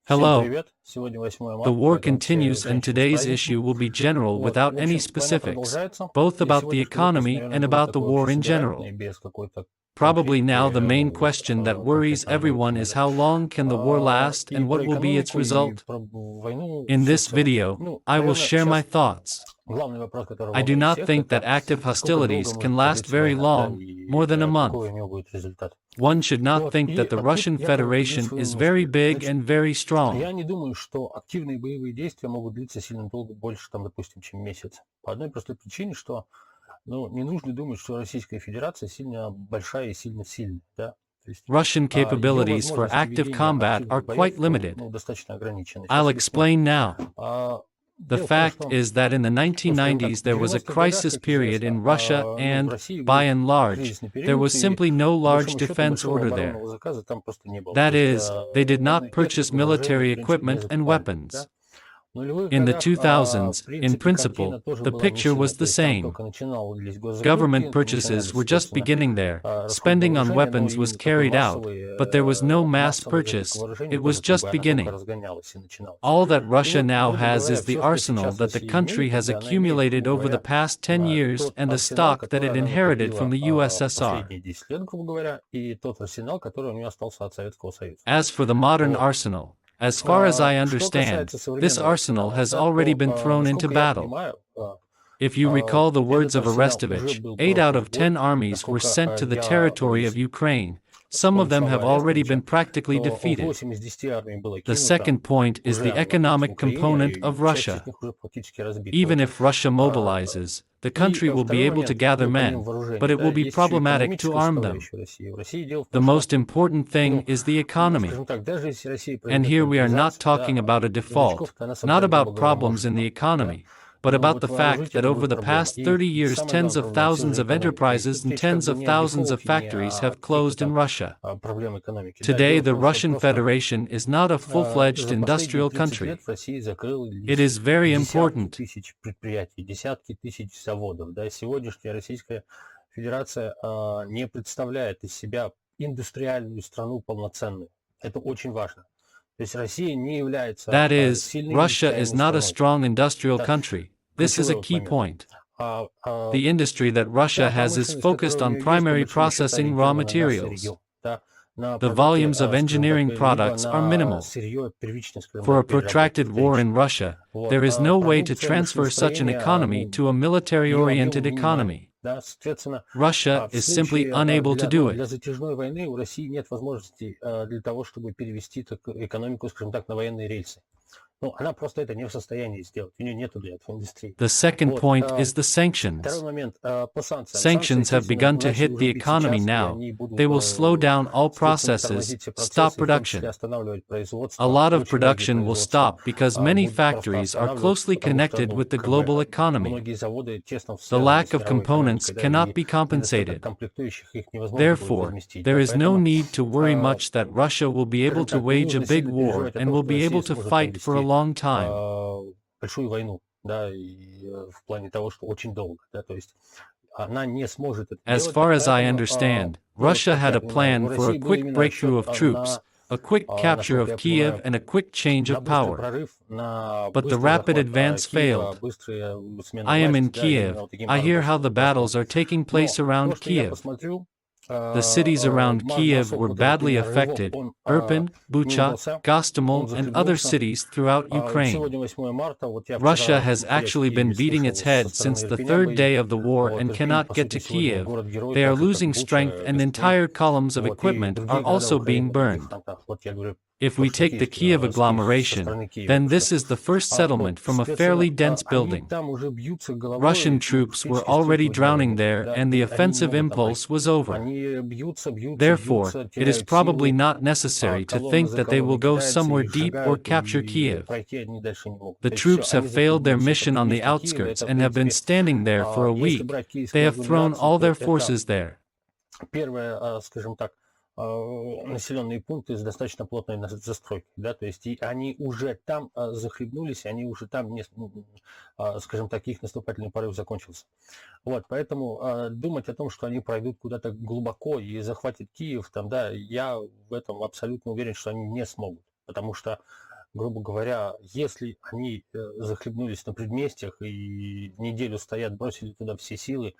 Hello. The war continues and today's issue will be general without any specifics, both about the economy and about the war in general. Probably now the main question that worries everyone is how long can the war last and what will be its result? In this video, I will share my thoughts. I do not think that active hostilities can last very long, more than a month. One should not think that the Russian Federation is very big and very strong. Я не думаю, что активные боевые действия могут длиться сильно долго, больше, допустим, чем месяц. По одной простой причине, что не нужно думать, что Российская Федерация сильно большая и сильно сильная. Да? Russian capabilities for active combat are quite limited. I'll explain now. The fact is that in the 1990s there was a crisis period in Russia and, by and large, there was simply no large defense order there. That is, they did not purchase military equipment and weapons. In the 2000s, in principle, the picture was the same. Government purchases were just beginning there, spending on weapons was carried out, but there was no mass purchase, it was just beginning. All that Russia now has is the arsenal that the country has accumulated over the past 10 years and the stock that it inherited from the USSR. As for the modern arsenal, as far as I understand, this arsenal has already been thrown into battle. If you recall the words of Arestovich, 8 out of 10 armies were sent to the territory of Ukraine. Some of them have already been practically defeated. The second point is the economic component of Russia. Even if Russia mobilizes, the country will be able to gather men, but it will be problematic to arm them. The most important thing is the economy. And here we are not talking about a default, not about problems in the economy, but about the fact that over the past 30 years tens of thousands of enterprises and tens of thousands of factories have closed in Russia. Today the Russian Federation is not a full-fledged industrial country. It is very important. That is, Russia is not a strong industrial country. This is a key point. The industry that Russia has is focused on primary processing raw materials. The volumes of engineering products are minimal. For a protracted war in Russia, there is no way to transfer such an economy to a military-oriented economy. Russia is simply unable to do it. The second point is the sanctions. Sanctions have begun to hit the economy now. They will slow down all processes, stop production. A lot of production will stop because many factories are closely connected with the global economy. The lack of components cannot be compensated. Therefore, there is no need to worry much that Russia will be able to wage a big war and will be able to fight for a long time. As far as I understand, Russia had a plan for a quick breakthrough of troops, a quick capture of Kiev and a quick change of power. But the rapid advance failed. I am in Kiev. I hear how the battles are taking place around Kiev. The cities around Kiev were badly affected, Irpin, Bucha, Gostomel, and other cities throughout Ukraine. Russia has actually been beating its head since the third day of the war and cannot get to Kiev. They are losing strength and entire columns of equipment are also being burned. If we take the Kiev agglomeration, then this is the first settlement from a fairly dense building. Russian troops were already drowning there and the offensive impulse was over. Therefore, it is probably not necessary to think that they will go somewhere deep or capture Kiev. The troops have failed their mission on the outskirts and have been standing there for a week. They have thrown all their forces there. Населенные пункты с достаточно плотной застройкой, да, то есть и они уже там захлебнулись, они уже там, скажем так, их наступательный порыв закончился. Вот, поэтому думать о том, что они пройдут куда-то глубоко и захватят Киев, там, да, я в этом абсолютно уверен, что они не смогут, потому что грубо говоря, если они захлебнулись на предместьях и неделю стоят, бросили туда все силы,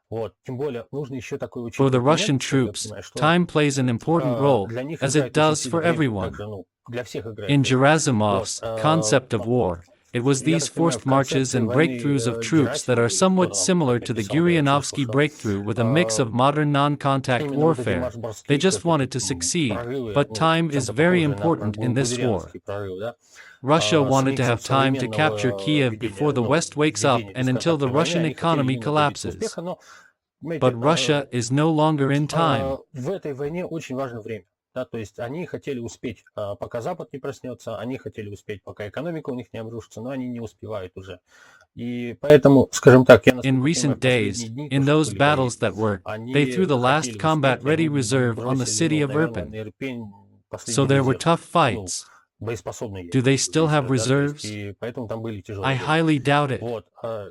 вот, тем более нужно еще такой For учитывать the момент, Russian насколько я troops, понимаю, что time plays an important role, для них as it играет очень does сильно for время, everyone. также, ну, для всех играет In время. Вот, Gerasimov's concept of war, it was я these так понимаю, forced в marches концепции and войны breakthroughs of troops that are Герасимова, или somewhat кто там similar to the писал, да, я слышал, Guryanovsky что breakthrough with a mix of modern non-contact именно вот эти warfare. They марш-броски, just какие-то wanted to succeed, прорывы, but ну, time is чем-то very похожие на important in this war. гудериановские прорывы, да, Russia с wanted to миксом have time to capture современного Kiev before ведения, the ну, West wakes up ведения and until the бесконтактной войны, Russian они хотели economy именно добиться collapses. успеха, но, But понимаете, Russia is no longer in time. в этой войне очень важно время. Да, то есть они хотели успеть, пока Запад не проснется, они хотели успеть, пока экономика у них не обрушится, но они не успевают уже. И поэтому, скажем так, я In насколько понимаю, recent в последние days, дни, in то, что those были бои, battles that were, they они threw the last хотели успеть, и combat-ready они reserve on the бросили, city ну, of наверное, Irpin. на Ирпень So последний there were резерв, tough ну, fights. боеспособный, Do they still have да, то есть, reserves? и поэтому там были I тяжелые бои. highly doubt it. Вот,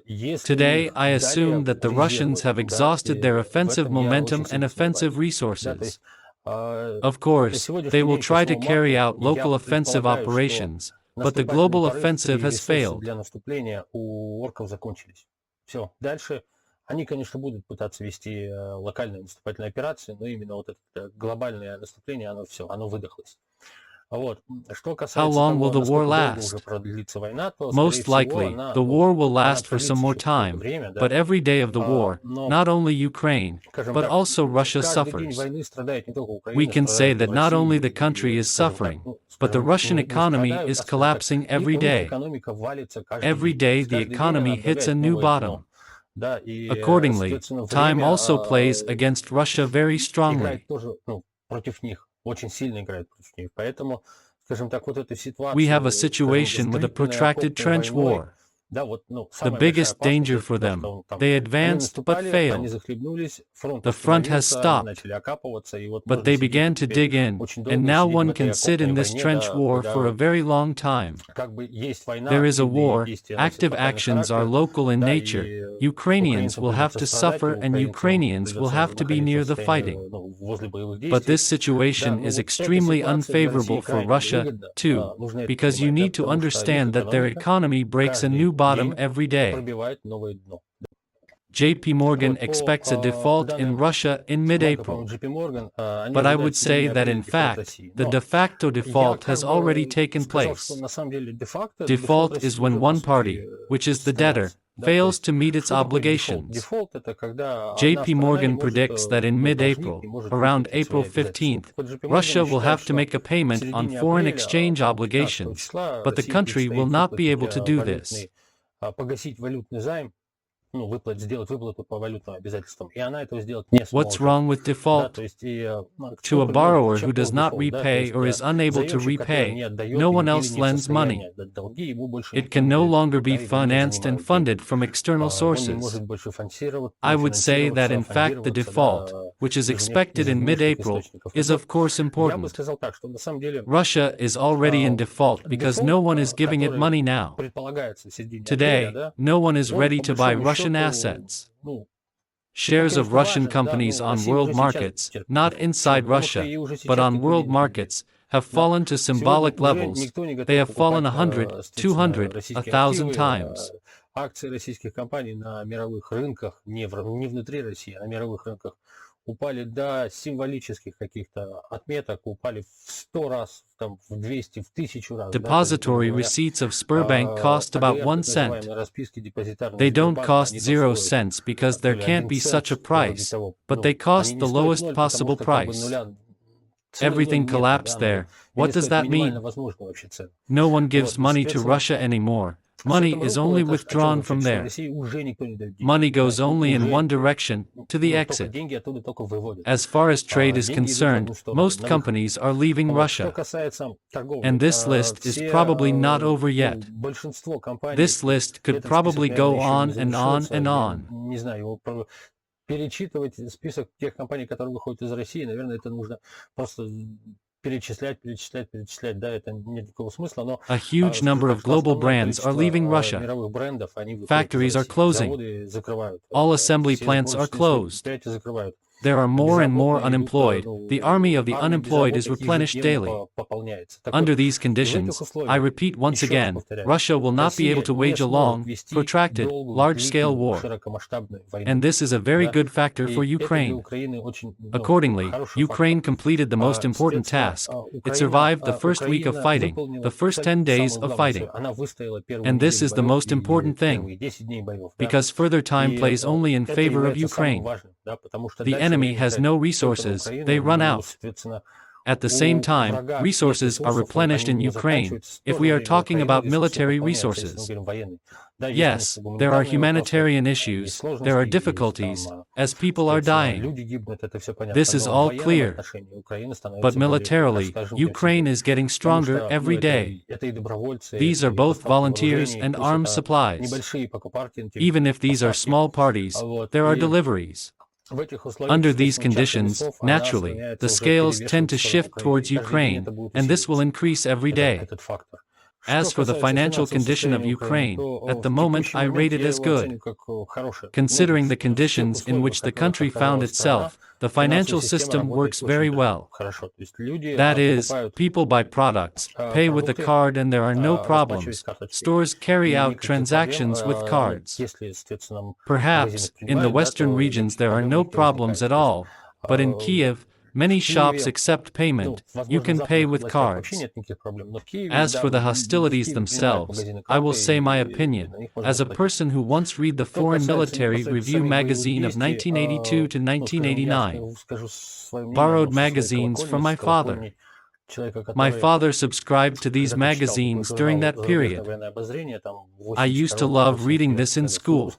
если у Today, них I далее assume that the резервы, Russians have да, exhausted their в offensive этом я momentum очень and сильно offensive сомневаюсь. Да, то resources. есть, Of на course, they сегодняшний will день, к try to 8 carry марта, out я local offensive предполагаю, что operations, but the наступательный global порыв offensive и has ресурсы failed. для наступления у орков закончились. Все, дальше они, конечно, будут пытаться вести локальные наступательные операции, но именно вот это глобальное наступление, оно все, оно выдохлось. Вот. Что How касается long will того, the war насколько долго уже last? продлится война, то, скорее Most всего, likely, она, the ну, war will она last for some продлится more еще какое-то time, время, да. but every day of the war, Но, not only Ukraine, скажем but так, also Russia каждый день suffers. войны страдает не только We Украина, can say страдает и that not Россия, only the country и, is скажем так, suffering, ну, but the скажем, Russian не economy страдают, is а скажем так, collapsing и every у них day. экономика валится каждый Every день. То day, есть the каждый день она economy hits a обновляет new новое дно. bottom. Да, и, Accordingly, соответственно, time время also plays against Russia very strongly. играет тоже, ну, против них, очень сильно играет против них. Поэтому, скажем так, вот эту We have a ситуацию, скажем, situation с with a длительной protracted окопной trench войной, war. да, вот, ну, The самая большая biggest опасность danger это for то, them. что там They они advanced but наступали, они failed. захлебнулись, фронт The front has остановился, они stopped, начали окапываться, и вот but можно they сидеть began вот to теперь dig in, очень and долго и now сидеть в one этой can sit окопной in this войне, trench да, war когда for a very long time. как бы есть война, There is a активные war, действия носят active локальный actions are характер, local in да, nature. и Ukrainians украинцам will have придется to страдать, и suffer, and украинцам Ukrainians will придется have to be находиться near в the состоянии, fighting. ну, возле боевых But действий. this Да, situation ну is вот эта extremely ситуация для России unfavorable for крайне Russia, невыгодна, too, нужно это because you понимать, да, need to потому что их understand that their экономика economy breaks a каждый new bottom день every day. пробивает новое дно. JP Morgan Вот, expects a по default in данным Russia in банка, по-моему, mid-April. JP Morgan, они But I ожидают would say середины that апреля in дефолт fact, России. the Но de facto я default как has already бы taken сказал, что place. на самом деле де-факто дефолт Default is России when уже, по one party, сути, which is the debtor, состоялся. Да, то fails есть to meet its что такое дефолт? obligations. Дефолт это когда одна JP сторона не Morgan может, predicts that in ну, должник mid-April, не может around выплатить свои April обязательства. 15th, Вот JP Russia Morgan will считает, have to что make a в payment on середине foreign апреля, exchange там, 15 obligations, числа but the России country will предстоит not be able выплатить to do this. погасить валютный займ, ну, сделать выплату по валютным обязательствам, и она этого сделать не What's сможет. wrong with Да, default? то есть и To что a приводит borrower к who does чему not дефолт, да, то repay есть or is unable to заемщик, который не repay, отдает no one или else не в lends состоянии money. отдать долги, ему больше It никто can не no дает, longer be да, его не financed and занимают деньги. funded from external Он не sources. может больше I would say that in fact the финансироваться, default, да, which is из expected in внешних mid-April, источников. is Так of вот, course я бы important. сказал так, что на самом деле Russia is already in default because no one is giving it который money now. предполагается в середине апреля, Today, да, no one is он ready по to buy большому Russian счету, assets. ну, Shares of конечно, Russian важен, да, companies но on Россия world уже сейчас markets, терпит not дефолт. Почему? inside Потому что Russia, ей уже but сейчас on никто world денег не дает. markets, have Да. fallen to Сегодня symbolic уже levels. никто не They готов have fallen покупать, 100, соответственно, 200, российские 1,000 активы, times. акции российских компаний на мировых рынках, не внутри России, а на мировых рынках, упали до символических каких-то отметок, упали в 100 раз, там, в 200, в 1000 раз. Depository receipts of Sberbank cost about 1 cent. They don't cost 0 cents because there can't be such a price, but they cost the lowest possible price. Everything collapsed there. What does that mean? No one gives money to Russia anymore. Money is only withdrawn from there. Money goes only in one direction, to the exit. As far as trade is concerned, most companies are leaving Russia. And this list is probably not over yet. This list could probably go on and on and on. Перечитывать список тех компаний, которые выходят из России, наверное, это нужно просто перечислять, да, это нет никакого смысла, но a huge number of global brands are leaving Russia. мировых брендов, они выходят Factories из are России. closing. Заводы закрывают. All assembly Все plants are производственные closed. предприятия закрывают. there are more and more unemployed. The army of the unemployed is replenished daily. Under these conditions, I repeat once again, Russia will not be able to wage a long, protracted, large-scale war. And this is a very good factor for Ukraine. Accordingly, Ukraine completed the most important task. It survived the first week of fighting, the first 10 days of fighting. And this is the most important thing, because further time plays only in favor of Ukraine. The enemy has no resources, they run out. At the same time, resources are replenished in Ukraine, if we are talking about military resources. Yes, there are humanitarian issues, there are difficulties, as people are dying. This is all clear. But militarily, Ukraine is getting stronger every day. These are both volunteers and arms supplies. Even if these are small parties, there are deliveries. Under these conditions, naturally, the scales tend to shift towards Ukraine, and this will increase every day. As for the financial condition of Ukraine, at the moment I rate it as good. Considering the conditions in which the country found itself, the financial system works very well. That is, people buy products, pay with a card and there are no problems. Stores carry out transactions with cards. Perhaps, in the western regions there are no problems at all, but in Kiev, many shops accept payment, you can pay with cards. As for the hostilities themselves, I will say my opinion, as a person who once read the Foreign Military Review magazine of 1982 to 1989, borrowed magazines from my father. My father subscribed to these magazines during that period. I used to love reading this in school.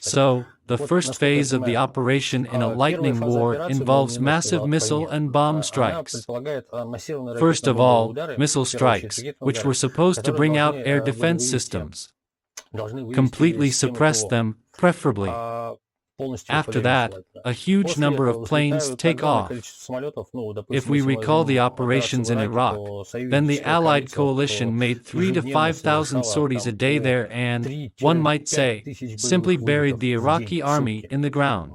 So, the first phase of the operation in a lightning war involves massive missile and bomb strikes. First of all, missile strikes, which were supposed to bring out air defense systems. Completely suppress them, preferably. After that, a huge number of planes take off. If we recall the operations in Iraq, then the Allied coalition made 3,000 to 5,000 sorties a day there and, one might say, simply buried the Iraqi army in the ground.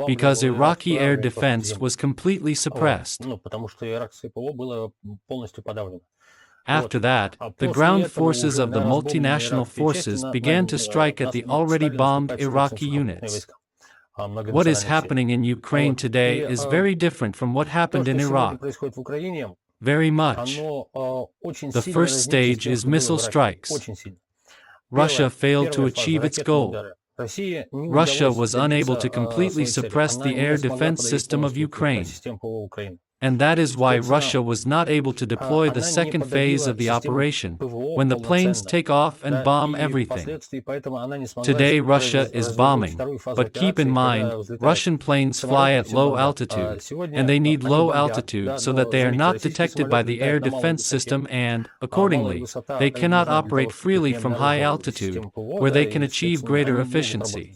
Because Iraqi air defense was completely suppressed. After that, the ground forces of the multinational forces began to strike at the already bombed Iraqi units. What is happening in Ukraine today is very different from what happened in Iraq. Very much. The first stage is missile strikes. Russia failed to achieve its goal. Russia was unable to completely suppress the air defense system of Ukraine. And that is why Russia was not able to deploy the second phase of the operation, when the planes take off and bomb everything. Today Russia is bombing, but keep in mind, Russian planes fly at low altitude, and they need low altitude so that they are not detected by the air defense system and, accordingly, they cannot operate freely from high altitude, where they can achieve greater efficiency.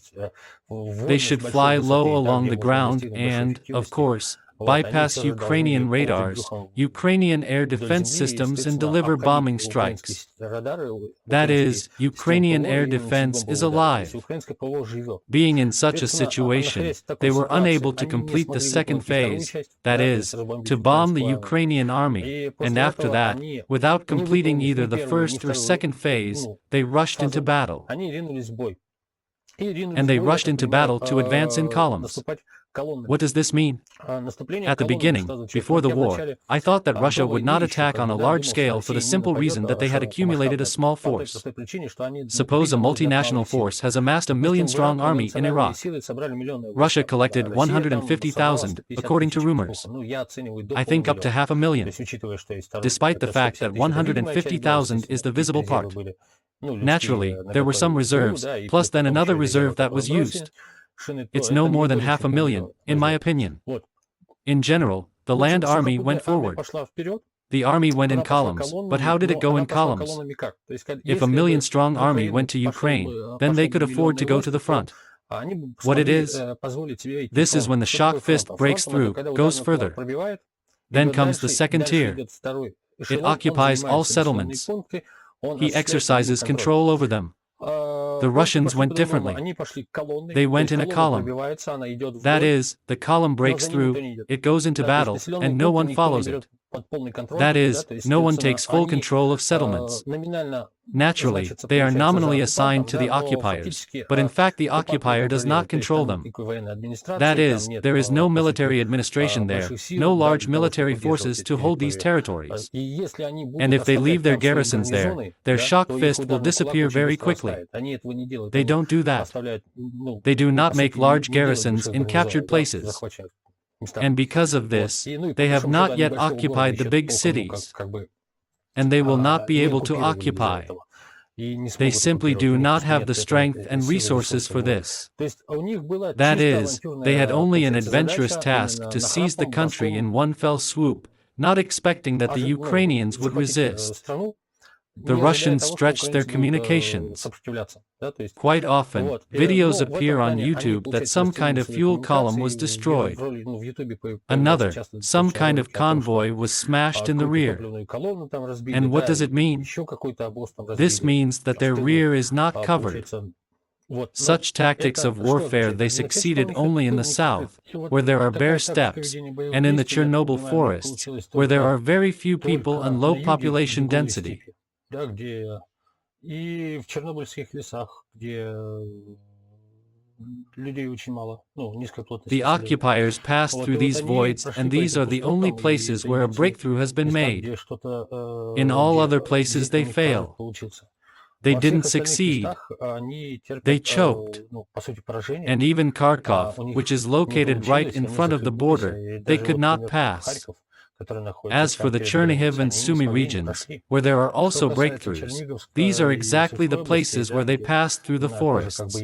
They should fly low along the ground and, of course, bypass Ukrainian radars, Ukrainian air defense systems and deliver bombing strikes. That is, Ukrainian air defense is alive. Being in such a situation, they were unable to complete the second phase, that is, to bomb the Ukrainian army, and after that, without completing either the first or second phase, they rushed into battle. And they rushed into battle to advance in columns. What does this mean? At the beginning, before the war, I thought that Russia would not attack on a large scale for the simple reason that they had accumulated a small force. Suppose a multinational force has amassed a million-strong army in Iraq. Russia collected 150,000, according to rumors. I think up to 500,000, despite the fact that 150,000 is the visible part. Naturally, there were some reserves, plus then another reserve that was used. It's no more than 500,000, in my opinion. In general, the land army went forward. The army went in columns, but how did it go in columns? If a million-strong army went to Ukraine, then they could afford to go to the front. What it is? This is when the shock fist breaks through, goes further. Then comes the second tier. It occupies all settlements. He exercises control over them. The Russians went differently. They went in a column. That is, the column breaks through, it goes into battle, and no one follows it. That is, no one takes full control of settlements. Naturally, they are nominally assigned to the occupiers, but in fact the occupier does not control them. That is, there is no military administration there, no large military forces to hold these territories. And if they leave their garrisons there, their shock fist will disappear very quickly. They don't do that. They do not make large garrisons in captured places. And because of this, they have not yet occupied the big cities. And they will not be able to occupy. They simply do not have the strength and resources for this. That is, they had only an adventurous task to seize the country in one fell swoop, not expecting that the Ukrainians would resist. The Russians stretched their communications. Quite often, videos appear on YouTube that some kind of fuel column was destroyed. Another, some kind of convoy was smashed in the rear. And what does it mean? This means that their rear is not covered. Such tactics of warfare they succeeded only in the south, where there are bare steppes, and in the Chernobyl forests, where there are very few people and low population density. И в чернобыльских лесах, где людей очень мало, низкая плотность. The occupiers passed through these voids, and these are the only places where a breakthrough has been made. In all other places they fail. They didn't succeed. They choked. And even Kharkov, which is located right in front of the border, they could not pass. As for the Chernihiv and Sumy regions, where there are also breakthroughs, these are exactly the places where they passed through the forests.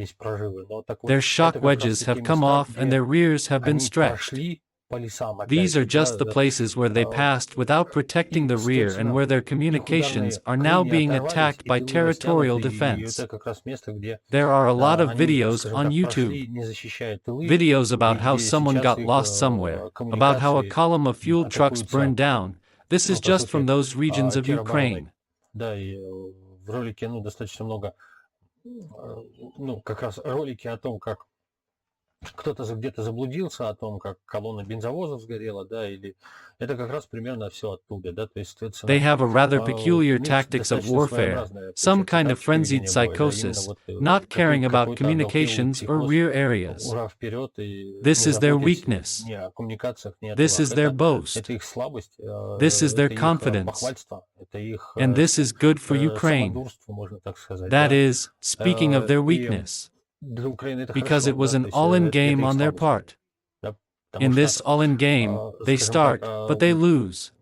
Their shock wedges have come off and their rears have been stretched. These are just the places where they passed without protecting the rear and where their communications are now being attacked by territorial defense. There are a lot of videos on YouTube. Videos about how someone got lost somewhere, about how a column of fuel trucks burned down. This is just from those regions of Ukraine. Кто-то где-то заблудился о том, как колонна бензовозов сгорела, или это как раз примерно все оттуда, то есть, They have a rather peculiar tactics of warfare, some kind of frenzied psychosis, not caring about communications or rear areas. This is their weakness. This is their boast. This is their confidence. And this is good for Ukraine. That is, speaking of their weakness. Because it was an all-in game on their part. In this all-in game, they start, but they lose.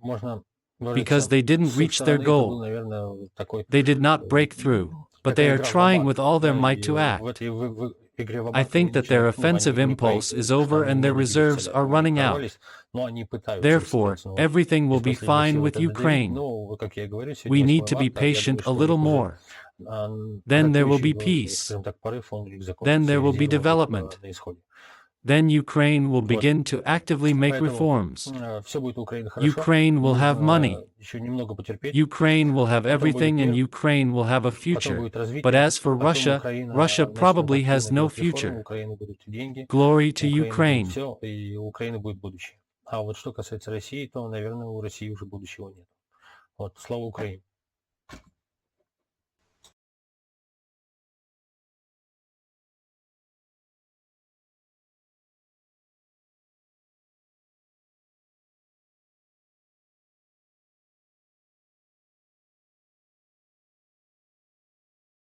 Because they didn't reach their goal. They did not break through, but they are trying with all their might to act. I think that their offensive impulse is over and their reserves are running out. Therefore, everything will be fine with Ukraine. We need to be patient a little more. Then there will be peace. Then there will be development. Then Ukraine will begin to actively make reforms. Ukraine will have money. Ukraine will have everything and Ukraine will have a future. But as for Russia, Russia probably has no future. Glory to Ukraine. А вот что касается России, то, наверное, у России уже будущего нет. Слава Украине.